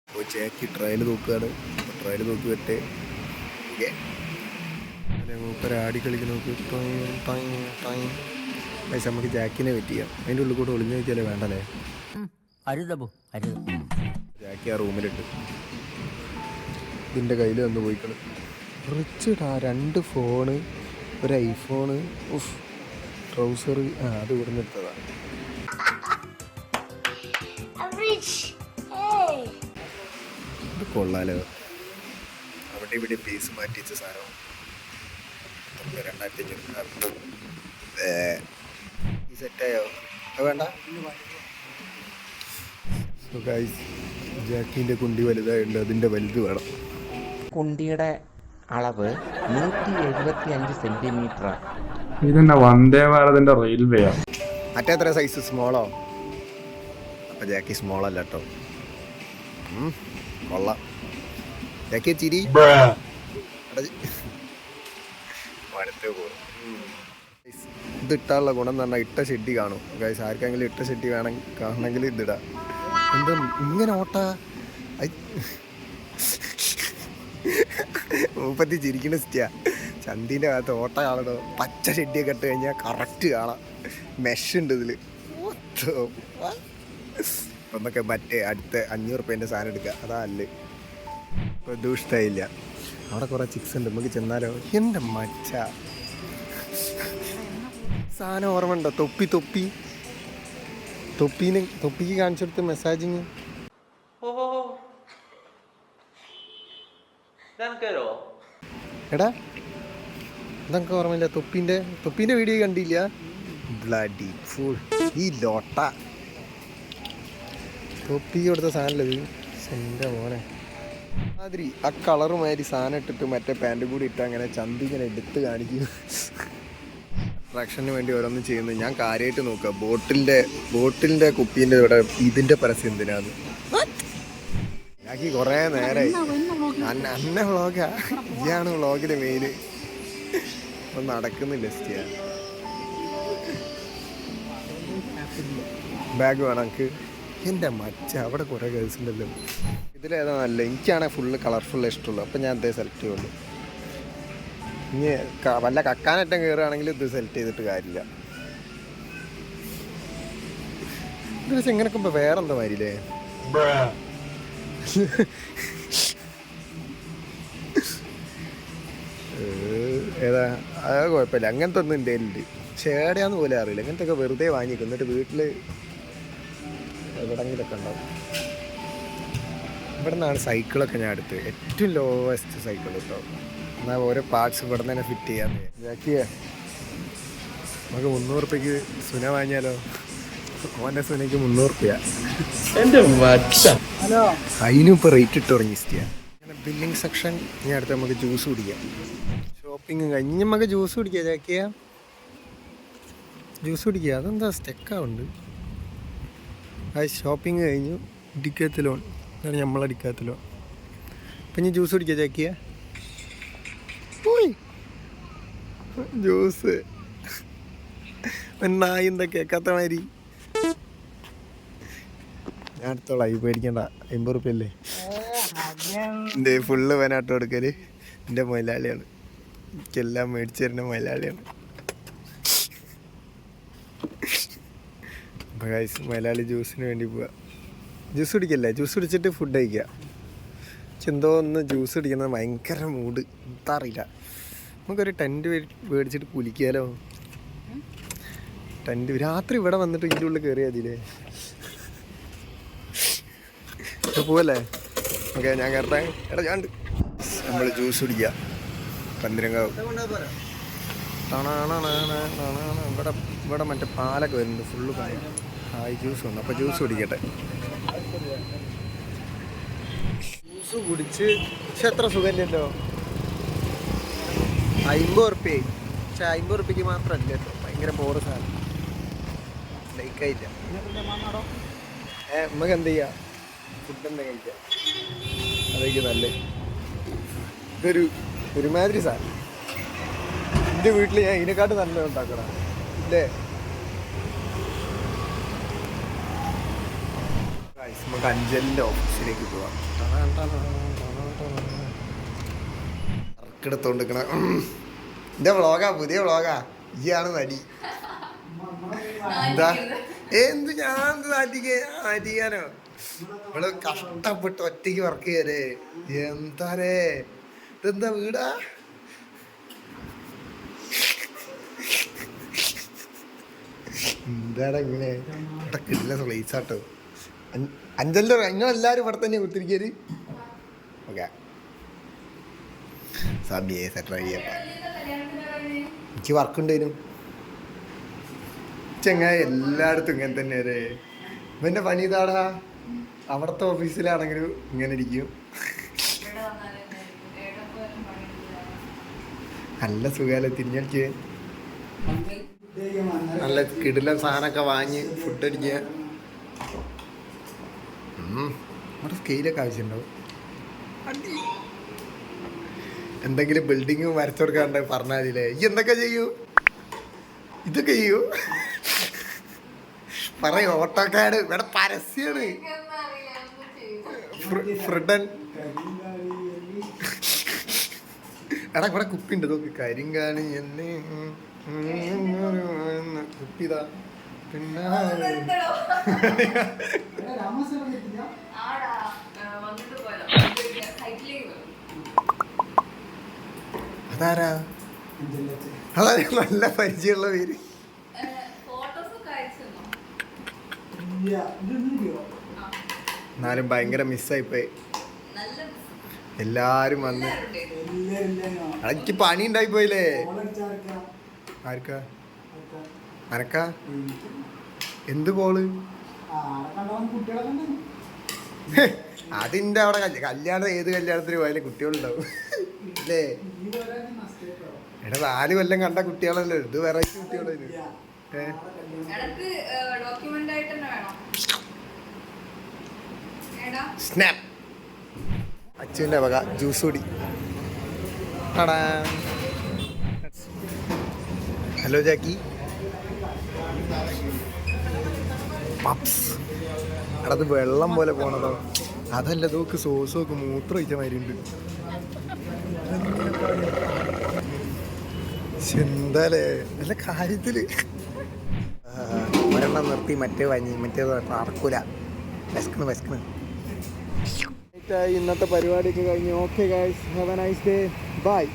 അപ്പോൾ ജാക്കി ട്രയൽ നോക്കുകയാണ്. ട്രയൽ നോക്കി പറ്റേ മൂപ്പര ആടി കളിക്കുന്ന നോക്കി പക്ഷെ നമുക്ക് ജാക്കിനെ പറ്റിയാം. അതിൻ്റെ ഉള്ളിൽ കൂടെ ഒളിഞ്ഞു നോക്കിയാലേ വേണ്ടല്ലേ. ജാക്കി ആ റൂമിലുണ്ട്. ഇതിൻ്റെ കയ്യിൽ വന്ന് പോയിക്കണം. റിച്ചിടാ 2 ഫോണ്, ഒരു ഐഫോണ്, ട്രൗസർ. അത് ഇവിടെ നിന്ന് എടുത്തതാണ്. ഇത് കൊള്ളാലോ. അവിടെ ഇവിടെ പീസ് മാറ്റിച്ച സാധനം 2500 സെറ്റായോ? അത് വേണ്ട. ജാക്കിൻ്റെ കുണ്ടി വലുതായുണ്ട്, അതിൻ്റെ വലുത് വേണം. കുണ്ടിയുടെ അളവ് 175 സെന്റിമീറ്റർ. ഇതെന്നാ വന്ദേ ഭാരതിന്റെ റെയിൽവേയാ? മറ്റേത്ര സൈസ് സ്മോളോ? അപ്പം ജാക്കി സ്മോൾ അല്ല കേട്ടോ. കൊള്ളാം. ജാക്കി ചിരി വലത്തേ പോകും. ഇത് ഇട്ടാനുള്ള ഗുണം എന്ന് പറഞ്ഞാൽ ഇട്ട ഷെഡി കാണും. ഗൈസ് ആർക്കെങ്കിലും ഇട്ട ഷെഡി കാണണമെങ്കിൽ ഇതിടാം. എന്താ ഇങ്ങനെ ഓട്ടാ? മൂപ്പത്തി ചിരിക്കണ സ്റ്റിയാ. ചന്തിൻ്റെ അകത്ത് ഓട്ട കാണണോ? പച്ച ഷെഡിയൊക്കെ ഇട്ട് കഴിഞ്ഞാൽ കറക്റ്റ് കാണാം. മെഷ് ഉണ്ട് ഇതിൽ. ഒന്നൊക്കെ മറ്റേ അടുത്ത 500 റുപ്യേൻ്റെ സാധനം എടുക്കുക. അതാ അല്ലേ. ഇപ്പോൾ ഇതും ഇഷ്ടമായില്ല. അവിടെ കുറേ ചിക്സ് ഉണ്ട്, നമുക്ക് ചെന്നാലോ? എൻ്റെ മച്ച സാധനം ഓർമ്മ ഉണ്ടോ? തൊപ്പിക്ക് കാണിച്ചെടുത്ത് മെസ്സാജിങ്. എടാ ഇതൊക്കെ ഓർമ്മയില്ല. തൊപ്പീൻ്റെ വീഡിയോ കണ്ടില്ല? ബ്ലഡി ഫുൾ ഈ ലോട്ട തൊപ്പി കൊടുത്ത സാധനമല്ലേ ഇത്? എൻ്റെ മോനെ മാതിരി ആ കളറുമാതിരി സാധനം ഇട്ടിട്ട് മറ്റേ പാൻറ്റും കൂടി ഇട്ട് അങ്ങനെ ചന്തി ഇങ്ങനെ എടുത്ത് കാണിക്കും. അട്രാക്ഷന് വേണ്ടി ഓരോന്നും ചെയ്യുന്നത്. ഞാൻ കാര്യമായിട്ട് നോക്കുക. ബോട്ടിലിൻ്റെ കുപ്പീൻ്റെ ഇവിടെ ഇതിൻ്റെ പരസ്യം എന്തിനാന്ന് ഞാക്കി കുറേ നേരമായി. അന്ന വ്ളോഗാ? ഇയാണ് വ്ളോഗിൻ്റെ മെയിൻ. അപ്പം നടക്കുന്നില്ല. സ്റ്റേ ബാഗ് വേണം എനിക്ക്. എൻ്റെ മച്ച അവിടെ കുറേ ഗേൾസ് ഉണ്ടല്ലോ. ഇതിലേതാ നല്ല? എനിക്കാണെങ്കിൽ ഫുള്ള് കളർഫുൾ ഇഷ്ടമുള്ളൂ. അപ്പം ഞാൻ ഇതേ സെലക്ട് ചെയ്യുള്ളൂ. ഇനി വല്ല കക്കാനറ്റം കയറുകയാണെങ്കിൽ ഇത് സെലക്ട് ചെയ്തിട്ട് കാര്യമില്ല. ഇത് വെച്ച് എങ്ങനെയൊക്കെ ഇപ്പോൾ വേറെന്താ മാതിരില്ലേ? ഏതാ? അത് കുഴപ്പമില്ല. അങ്ങനത്തെ ഒന്നും എൻ്റെ കയ്യിലുണ്ട്. പക്ഷേ ഏടെയാന്ന് പോലെ അറിയില്ല. അങ്ങനത്തെ ഒക്കെ വെറുതെ വാങ്ങിക്കും. എന്നിട്ട് വീട്ടിൽ എവിടെങ്കിലൊക്കെ ഉണ്ടാവും. ഇവിടെ നിന്നാണ് സൈക്കിളൊക്കെ ഞാൻ എടുത്തത്. ഏറ്റവും ലോവസ്റ്റ് സൈക്കിൾ കേട്ടോ. എന്നാൽ ഓരോ പാർട്സ് ഇവിടെ നിന്ന് തന്നെ ഫിറ്റ് ചെയ്യാൻ. ജാക്കിയേ നമുക്ക് 300 റുപ്യക്ക് സുന വാങ്ങിയാലോ? ഓൻ്റെ സുനയ്ക്ക് 300 റുപ്യ. അതിനും ഇപ്പോൾ റേറ്റ് ഇട്ട് തുടങ്ങി. അങ്ങനെ ബില്ലിംഗ് സെക്ഷൻ. ഇനി അടുത്ത് നമുക്ക് ജ്യൂസ് കുടിക്കാം. ഷോപ്പിംഗ് കഴിഞ്ഞ് നമുക്ക് ജ്യൂസ് കുടിക്കാം. ജാക്കിയ ജ്യൂസ് കുടിക്കുക. അതെന്താ സ്റ്റെക്കാവുണ്ട്? ആ ഷോപ്പിംഗ് കഴിഞ്ഞു. ഡിക്കാത്തലോൺ അതാണ് നമ്മളടിക്കാത്തലോൺ. അപ്പം ഇനി ജ്യൂസ് കുടിക്കുക. ജാക്കിയ ജ്യൂസ് നായി എന്താ കേൾക്കാത്ത മാതിരി. ഞാൻ അടുത്തോളാം. ഈ പേടിക്കണ്ട. 50 റുപ്യ അല്ലേ എൻ്റെ ഫുള്ള് വനാട്ടോ എടുക്കല്. എൻ്റെ മുതലാളിയാണ്. എനിക്കെല്ലാം മേടിച്ചു തരുന്ന മുതലാളിയാണ്. അപ്പോൾ ഗൈസ് മുതലാളി ജ്യൂസിന് വേണ്ടി പോവുക. ജ്യൂസ് കുടിക്കല്ലേ? ജ്യൂസ് കുടിച്ചിട്ട് ഫുഡ് കഴിക്കുക. എന്തോ ഒന്ന് ജ്യൂസ് കുടിക്കുന്നത് ഭയങ്കര മൂഡ്. എന്താ അറിയില്ല. നമുക്കൊരു ടെൻറ്റ് മേടിച്ചിട്ട് കുലിക്കാലോ? ടെൻറ്റ് രാത്രി ഇവിടെ വന്നിട്ട് ഇതിൻ്റെ ഉള്ളിൽ കയറിയാൽ മതിയില്ലേ? പോവല്ലേ? ഓക്കെ ഞാൻ കയറട്ടെ. എടാ ഞാൻ നമ്മൾ ജ്യൂസ് കുടിക്കുക. പന്തിരങ്കാവ് ഇവിടെ മറ്റേ പാലൊക്കെ വരുന്നുണ്ട്. ഫുള്ള് പാല്. ഹായ് ജ്യൂസ് വന്നു. അപ്പോൾ ജ്യൂസ് കുടിക്കട്ടെ. ജ്യൂസ് കുടിച്ച് പക്ഷെ എത്ര സുഖമില്ലല്ലോ. 50 റുപ്യ. പക്ഷെ 50 റുപ്യക്ക് മാത്രമല്ല കേട്ടോ. ഭയങ്കര ബോറ് സാധനം. ലൈക്കായില്ല. നമുക്ക് എന്ത് ചെയ്യാം? ഫുഡ് എന്താ കഴിക്കാം? അതൊക്കെ നല്ല ഇതൊരു ഒരുമാതിരി സാധനം. എൻ്റെ വീട്ടിൽ ഞാൻ ഇതിനെക്കാട്ട് നല്ല ഉണ്ടാക്കണം അല്ലേ? നമുക്ക് അഞ്ചലിൻ്റെ ഓഫീസിലേക്ക് പോവാം. വർക്കെടുത്തോണ്ടിരിക്കണ എൻ്റെ വ്ളോഗാ, പുതിയ വ്ളോഗാ. ഇയാണ് നടി. എന്താ എന്ത് ഞാൻ നാറ്റിക്കാനോ? ഇവള് കഷ്ടപ്പെട്ട് ഒറ്റയ്ക്ക് വർക്ക് ചെയ്യല്ലേ. എന്താരേ ഇതെന്താ വീടാ? എന്താടാ ഇങ്ങനെ ഇവിടെ കിട്ടില്ല പ്ലേസാട്ടോ. അഞ്ചലിൻ്റെ ഞങ്ങളെല്ലാവരും ഇവിടെ തന്നെ കുത്തിരിക്കല്. ഓക്കെ സാബിയെ സെറ്റ് ചെയ്യപ്പ എനിക്ക് വർക്ക് ഉണ്ടായിരുന്നു. ചെങ്ങായി എല്ലായിടത്തും ഇങ്ങനെ തന്നെ അല്ലേ. ഇവൻ്റെ പണി ഇതാടാ. അവിടുത്തെ ഓഫീസിലാണെങ്കിലും ഇങ്ങനെ ഇരിക്കും. നല്ല സുഖമല്ലേ തിരിഞ്ഞടിച്ച് നല്ല കിടിലൻ സാധനമൊക്കെ വാങ്ങി ഫുഡ് അടിക്കുക. അവിടെ സ്കെയിലൊക്കെ ആവശ്യമുണ്ടാവും. എന്തെങ്കിലും ബിൽഡിങ് വരച്ചു കൊടുക്കാണ്ട് പറഞ്ഞാലേ ഈ എന്തൊക്കെ ചെയ്യൂ, ഇതൊക്കെ ചെയ്യൂ പറയും. ഓട്ടോക്കാട് ഇവിടെ പരസ്യാണ്. ഫ്രിഡൻ എടാ ഇവിടെ കുപ്പിണ്ട് നോക്ക്. കരിങ്കാണി എന്നെ കുപ്പിതാ. പിന്നെ അതാരാ? അതാ നല്ല പരിചയമുള്ള പേര്. എന്നാലും ഭയങ്കര മിസ്സായിപ്പോയി. എല്ലാരും വന്ന് എനിക്ക് പണി ഉണ്ടായി പോയില്ലേ. ആർക്കാ? അനക്കാ? എന്ത് കോള്? അതിന്റെ അവിടെ കല്യാണം, ഏത് കല്യാണത്തിന് പോയാലും കുട്ടികളുണ്ടാവും അല്ലേ? എടാ 4 കൊല്ലം കണ്ട കുട്ടികളല്ലോ. ഇത് വെറൈറ്റി കുട്ടികളായിരുന്നു. സ്നാപ്പ് അച്ഛൻ്റെ വക ജ്യൂസ് കുടി. ഹലോ ജാക്കി. പപ്സ്. എടാ അത് വെള്ളം പോലെ പോണതോ. അതല്ല നോക്ക്, സോസ് നോക്ക്, മൂത്രം ഒഴിച്ച മാതിരി ഉണ്ട്. എന്താലേ നല്ല കാര്യത്തില് ഒരെണ്ണം നിർത്തി മറ്റേ വാങ്ങി, മറ്റേത് നടക്കൂല. വിശക്കണ്. ഇന്നത്തെ പരിപാടിയൊക്കെ കഴിഞ്ഞു. Okay guys, have a nice day. By.